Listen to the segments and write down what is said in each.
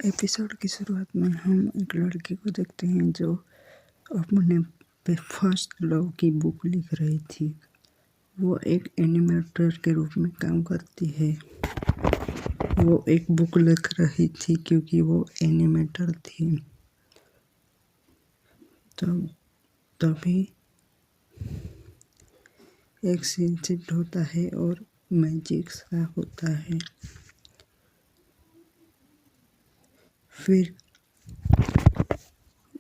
Episode की शुरुआत में हम एक लड़की को देखते हैं जो अपने फर्स्ट लव की बुक लिख रही थी। वो एक एनिमेटर के रूप में काम करती है। वो एक बुक लिख रही थी क्योंकि वो एनिमेटर थी। तभी एक सीन शिफ्ट होता है और मैजिक सा होता है। फिर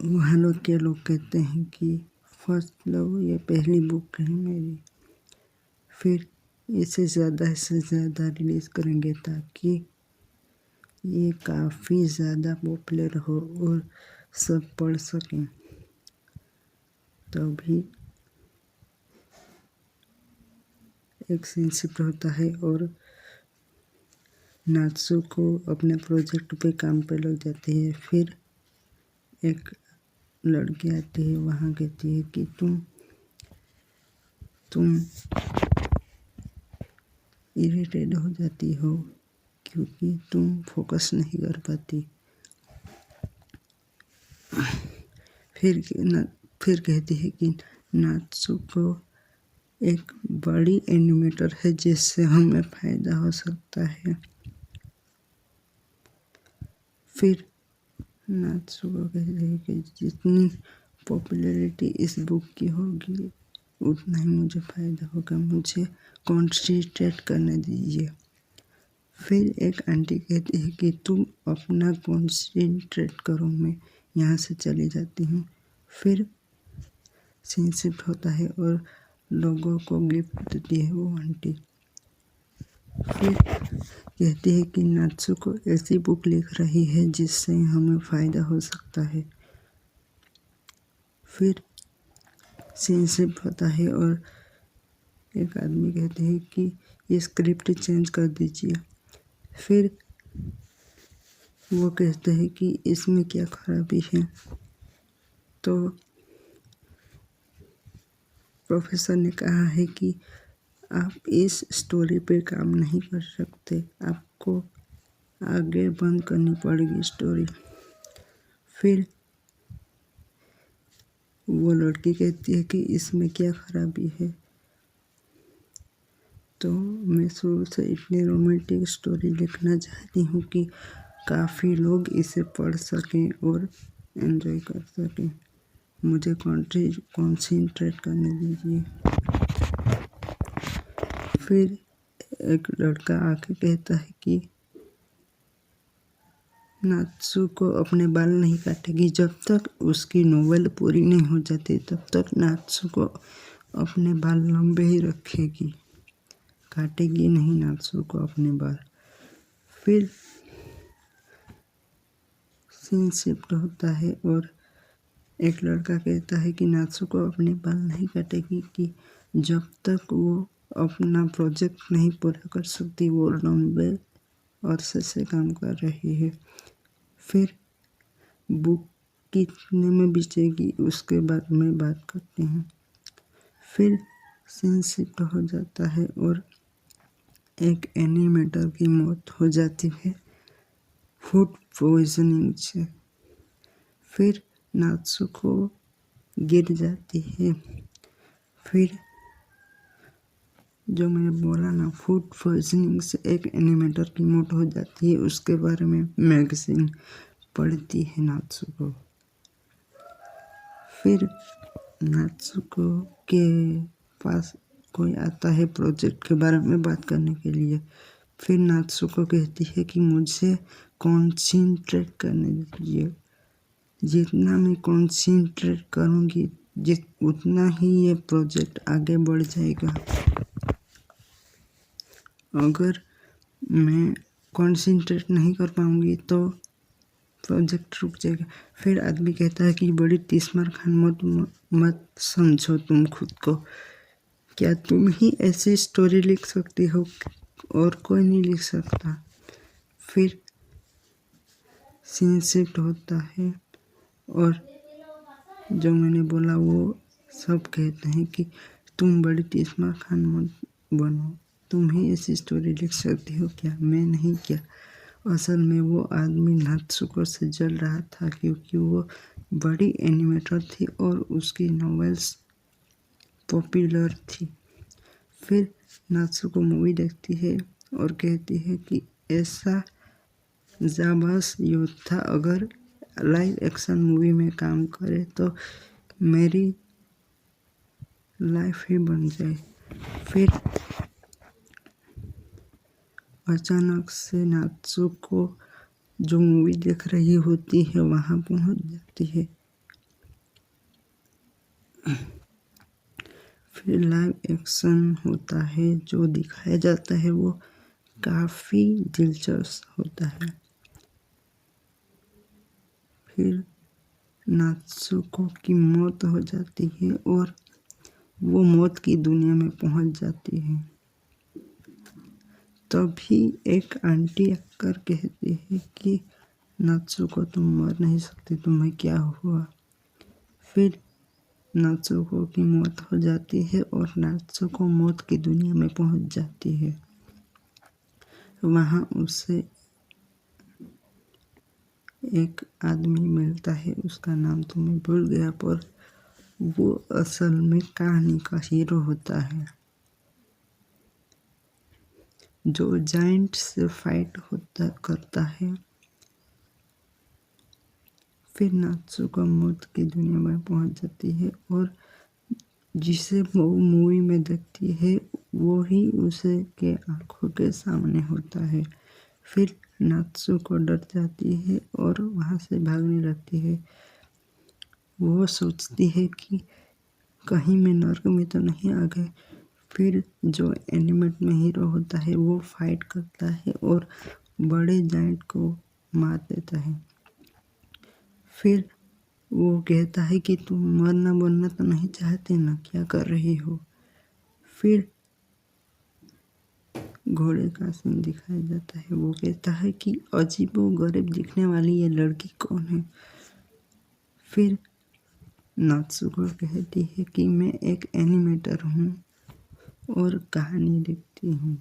वहाँ लोग के लोग कहते हैं कि फर्स्ट लव ये पहली बुक है मेरी। फिर इसे ज़्यादा से ज़्यादा रिलीज़ करेंगे ताकि ये काफ़ी ज़्यादा पॉपुलर हो और सब पढ़ सकें। तभी एक सीन शिफ्ट होता है और नात्सुको अपने प्रोजेक्ट पे काम पे लग जाती है। फिर एक लड़की आती है, वहाँ कहती है कि तुम इरिटेट हो जाती हो क्योंकि तुम फोकस नहीं कर पाती। फिर कहती है कि नात्सुको एक बड़ी एनिमेटर है जिससे हमें फ़ायदा हो सकता है। फिर नात्सुको कहती है कि जितनी पॉपुलैरिटी इस बुक की होगी उतना ही मुझे फ़ायदा होगा, मुझे कॉन्सेंट्रेट करने दीजिए। फिर एक आंटी कहती है कि तुम अपना कॉन्सेंट्रेट करो, मैं यहाँ से चली जाती हूँ। फिर सीन शिफ्ट होता है और लोगों को गिफ्ट देती है वो आंटी। फिर कहती है कि नात्सुको ऐसी बुक लिख रही है जिससे हमें फ़ायदा हो सकता है। फिर सीन शिफ्ट होता है और एक आदमी कहते हैं कि ये स्क्रिप्ट चेंज कर दीजिए। फिर वो कहते हैं कि इसमें क्या खराबी है। तो प्रोफेसर ने कहा है कि आप इस स्टोरी पे काम नहीं कर सकते, आपको आगे बंद करनी पड़ेगी स्टोरी। फिर वो लड़की कहती है कि इसमें क्या खराबी है। तो मैं शुरू से इतनी रोमांटिक स्टोरी लिखना चाहती हूँ कि काफ़ी लोग इसे पढ़ सकें और एंजॉय कर सकें। मुझे कॉन्सेंट्रेट करने दीजिए। फिर एक लड़का आके कहता है कि नात्सुको अपने बाल नहीं काटेगी, जब तक उसकी नोवेल पूरी नहीं हो जाती तब तक नात्सुको अपने बाल लंबे ही रखेगी, काटेगी नहीं नात्सुको अपने बाल। फिर सीन शिफ्ट होता है और एक लड़का कहता है कि नात्सुको अपने बाल नहीं काटेगी कि जब तक वो अपना प्रोजेक्ट नहीं पूरा कर सकती, वो लंबे अरसे से काम कर रही है। फिर बुक कितने में बेचेगी उसके बारे में बात करते हैं। फिर सीन शिफ्ट हो जाता है और एक एनिमेटर की मौत हो जाती है फूड पॉइजनिंग से। फिर नात्सुको गिर जाती है। फिर जो मैंने बोला ना, फूड पॉइजनिंग से एक एनिमेटर की मौत हो जाती है, उसके बारे में मैगजीन पढ़ती है नात्सुको। फिर नात्सुको के पास कोई आता है प्रोजेक्ट के बारे में बात करने के लिए। फिर नात्सुको कहती है कि मुझे कॉन्सेंट्रेट करने दीजिए, जितना मैं कॉन्सेंट्रेट करूँगी उतना ही ये प्रोजेक्ट आगे बढ़ जाएगा। अगर मैं कॉन्सेंट्रेट नहीं कर पाऊँगी तो प्रोजेक्ट रुक जाएगा। फिर आदमी कहता है कि बड़ी तीसमार खान मत समझो तुम खुद को, क्या तुम ही ऐसी स्टोरी लिख सकती हो और कोई नहीं लिख सकता। फिर सीन शिफ्ट होता है और जो मैंने बोला वो सब कहते हैं कि तुम बड़ी तीसमार खान मत बनो, तुम ही ऐसी स्टोरी लिख सकती हो क्या, मैं नहीं क्या। असल में वो आदमी नात्सुको से जल रहा था क्योंकि वो बड़ी एनिमेटर थी और उसकी नॉवेल्स पॉपुलर थी। फिर नात्सुको मूवी देखती है और कहती है कि ऐसा जाबाज योद्धा अगर लाइव एक्शन मूवी में काम करे तो मेरी लाइफ ही बन जाए। फिर अचानक से नात्सुको जो मूवी देख रही होती है वहाँ पहुँच जाती है। फिर लाइव एक्शन होता है, जो दिखाया जाता है वो काफ़ी दिलचस्प होता है। फिर नात्सुको की मौत हो जाती है और वो मौत की दुनिया में पहुंच जाती है। तभी एक आंटी आकर कहती है कि नात्सुको तुम मर नहीं सकती, तुम्हें क्या हुआ। फिर नात्सुको की मौत हो जाती है और नात्सुको मौत की दुनिया में पहुंच जाती है। वहाँ उसे एक आदमी मिलता है, उसका नाम तो मैं भूल गया, पर वो असल में कहानी का हीरो होता है जो जायंट से फाइट करता है। फिर नात्सुको मौत की दुनिया में पहुंच जाती है और जिसे वो मूवी में देखती है वो ही उसे के आंखों के सामने होता है। फिर नात्सुको डर जाती है और वहाँ से भागने लगती है। वो सोचती है कि कहीं मैं नर्क में तो नहीं आ गए। फिर जो एनिमेट में हीरो होता है वो फाइट करता है और बड़े जायंट को मार देता है। फिर वो कहता है कि तुम मरना बनना तो नहीं चाहते ना, क्या कर रही हो। फिर घोड़े का सीन दिखाया जाता है। वो कहता है कि अजीबो गरीब दिखने वाली ये लड़की कौन है। फिर नात्सुको कहती है कि मैं एक एनिमेटर हूँ और कहानी लिखती हूँ।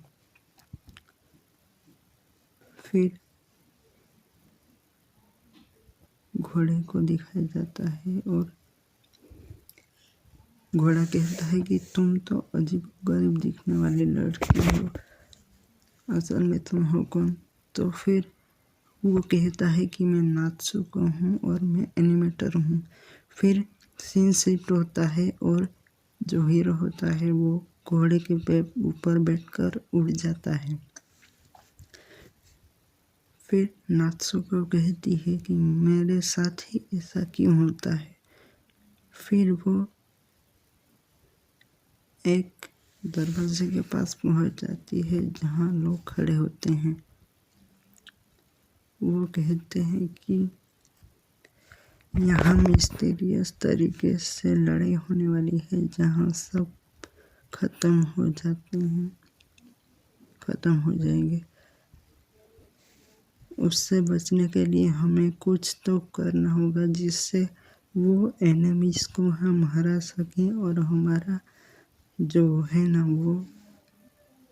फिर घोड़े को दिखाया जाता है और घोड़ा कहता है कि तुम तो अजीब गरीब दिखने वाली लड़की हो, असल में तुम हो कौन। तो फिर वो कहता है कि मैं नात्सुको हूँ और मैं एनिमेटर हूँ। फिर सीन शिफ्ट होता है और जो हीरो होता है वो घोड़े के ऊपर बैठकर उड़ जाता है। फिर नात्सुको कहती है कि मेरे साथ ही ऐसा क्यों होता है। फिर वो एक दरवाजे के पास पहुंच जाती है जहां लोग खड़े होते हैं। वो कहते हैं कि यहाँ मिस्टीरियस तरीके से लड़ाई होने वाली है जहाँ सब खत्म हो जाएंगे। उससे बचने के लिए हमें कुछ तो करना होगा जिससे वो एनिमीज को हम हरा सकें और हमारा जो है ना वो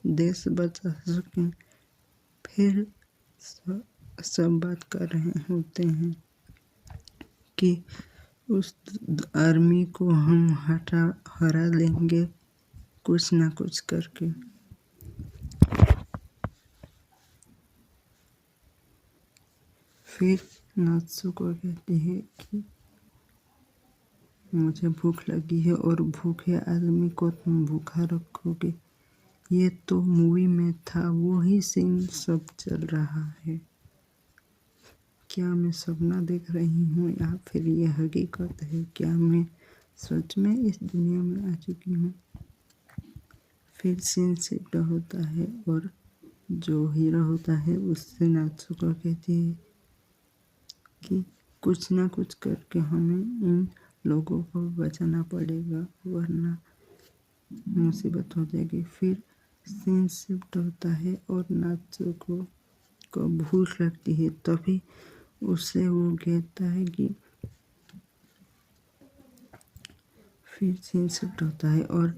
देश बचा सकें। फिर सब बात कर रहे होते हैं कि उस आर्मी को हम हरा लेंगे कुछ ना कुछ करके। फिर नात्सुको कहती है कि मुझे भूख लगी है और भूखे आदमी को तुम भूखा रखोगे। ये तो मूवी में था, वो ही सीन सब चल रहा है। क्या मैं सपना देख रही हूँ या फिर ये हकीकत है? क्या मैं सच में इस दुनिया में आ चुकी हूँ? फिर सीन शिफ्ट होता है और जो हीरो होता है उससे नात्सुको कहती है कि कुछ ना कुछ करके हमें इन लोगों को बचाना पड़ेगा वरना मुसीबत हो जाएगी। फिर सीन शिफ्ट होता है और नात्सुको को भूख लगती है। तभी उससे वो कहता है कि फिर सीन शिफ्ट होता है और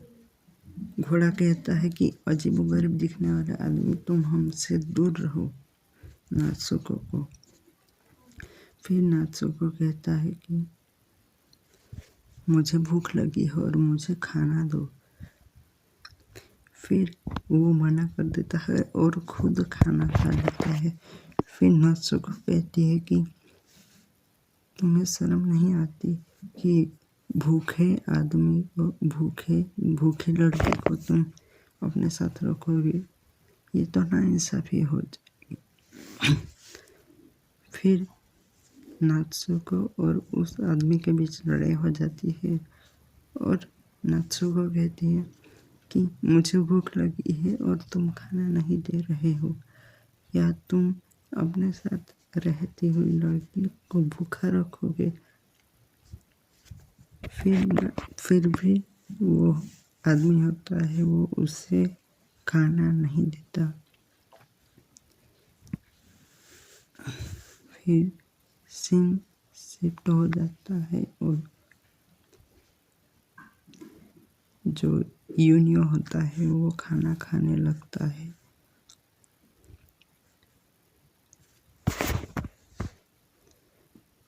घोड़ा कहता है कि अजीबोगरीब दिखने वाला आदमी तुम हमसे दूर रहो। नात्सुको को। फिर नात्सुको कहता है कि मुझे भूख लगी है और मुझे खाना दो। फिर वो मना कर देता है और खुद खाना खा लेता है। फिर नात्सुको कहती है कि तुम्हें शर्म नहीं आती कि भूखे आदमी को, भूखे लड़के को तुम अपने साथ रखोगे? ये तो नाइंसाफ़ी हो जाएगी। फिर नात्सुको और उस आदमी के बीच लड़ाई हो जाती है और नात्सुको कहती है कि मुझे भूख लगी है और तुम खाना नहीं दे रहे हो, या तुम अपने साथ रहती हुई लड़की को भूखा रखोगे? फिर भी वो आदमी होता है वो उसे खाना नहीं देता। फिर सीन शिफ्ट हो जाता है और जो यूनियो होता है वो खाना खाने लगता है।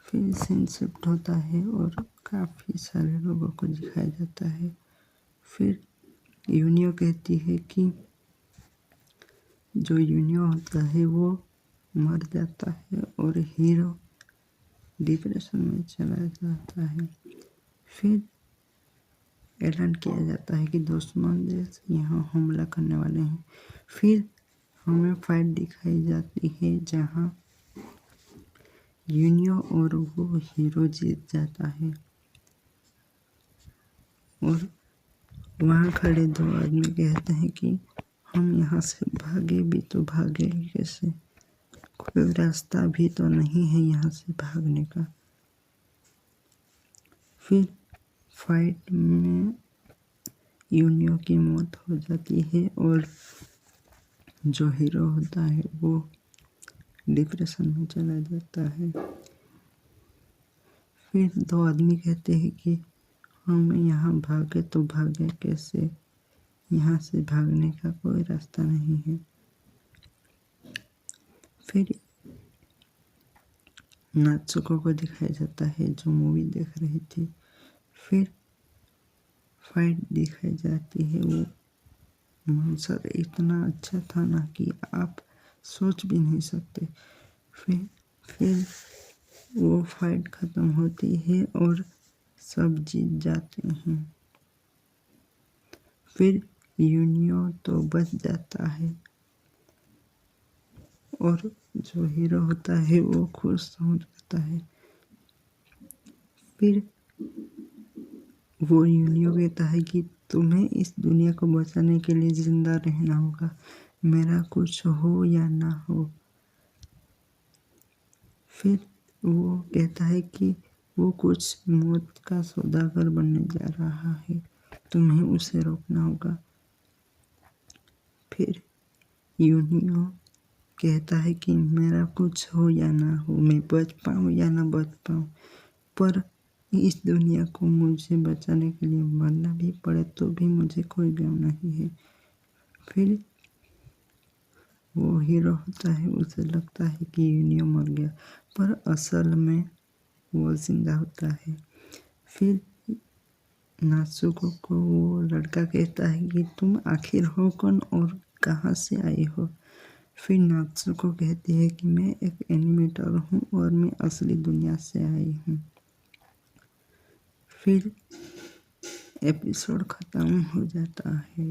फिर सीन शिफ्ट होता है और काफ़ी सारे लोगों को दिखाया जाता है। फिर यूनियो कहती है कि जो यूनियो होता है वो मर जाता है और हीरो डिप्रेशन में चला जाता है। फिर ऐलान किया जाता है कि दुश्मन देश यहाँ हमला करने वाले हैं। फिर हमें फाइट दिखाई जाती है जहाँ यूनियो और वो हीरो जीत जाता है और वहाँ खड़े दो आदमी कहते हैं कि हम यहाँ से भागे भी तो भागे कैसे, कोई रास्ता भी तो नहीं है यहाँ से भागने का। फिर फाइट में यूनियो की मौत हो जाती है और जो हीरो होता है वो डिप्रेशन में चला जाता है। फिर दो आदमी कहते हैं कि हम यहाँ भागे तो भागे कैसे, यहाँ से भागने का कोई रास्ता नहीं है। फिर नात्सुको को दिखाया जाता है जो मूवी देख रही थी। फिर फाइट दिखाई जाती है। वो मंसर इतना अच्छा था ना कि आप सोच भी नहीं सकते। फिर वो फाइट ख़त्म होती है और सब जीत जाते हैं। फिर यूनियो तो बच जाता है और जो हीरो होता है वो खुश हो जाता है। फिर वो यूनियो कहता है कि तुम्हें इस दुनिया को बचाने के लिए ज़िंदा रहना होगा, मेरा कुछ हो या ना हो। फिर वो कहता है कि वो कुछ मौत का सौदागर बनने जा रहा है, तुम्हें उसे रोकना होगा। फिर यूनियो कहता है कि मेरा कुछ हो या ना हो, मैं बच पाऊँ या ना बच पाऊँ, पर इस दुनिया को मुझे बचाने के लिए मरना भी पड़े तो भी मुझे कोई गम नहीं है। फिर वो हीरो होता है, उसे लगता है कि यूनियो मर गया, पर असल में वो जिंदा होता है। फिर नात्सुको को वो लड़का कहता है कि तुम आखिर हो कौन और कहाँ से आई हो? फिर नात्सुको कहती है कि मैं एक एनिमेटर हूँ और मैं असली दुनिया से आई हूँ। फिर एपिसोड ख़त्म हो जाता है।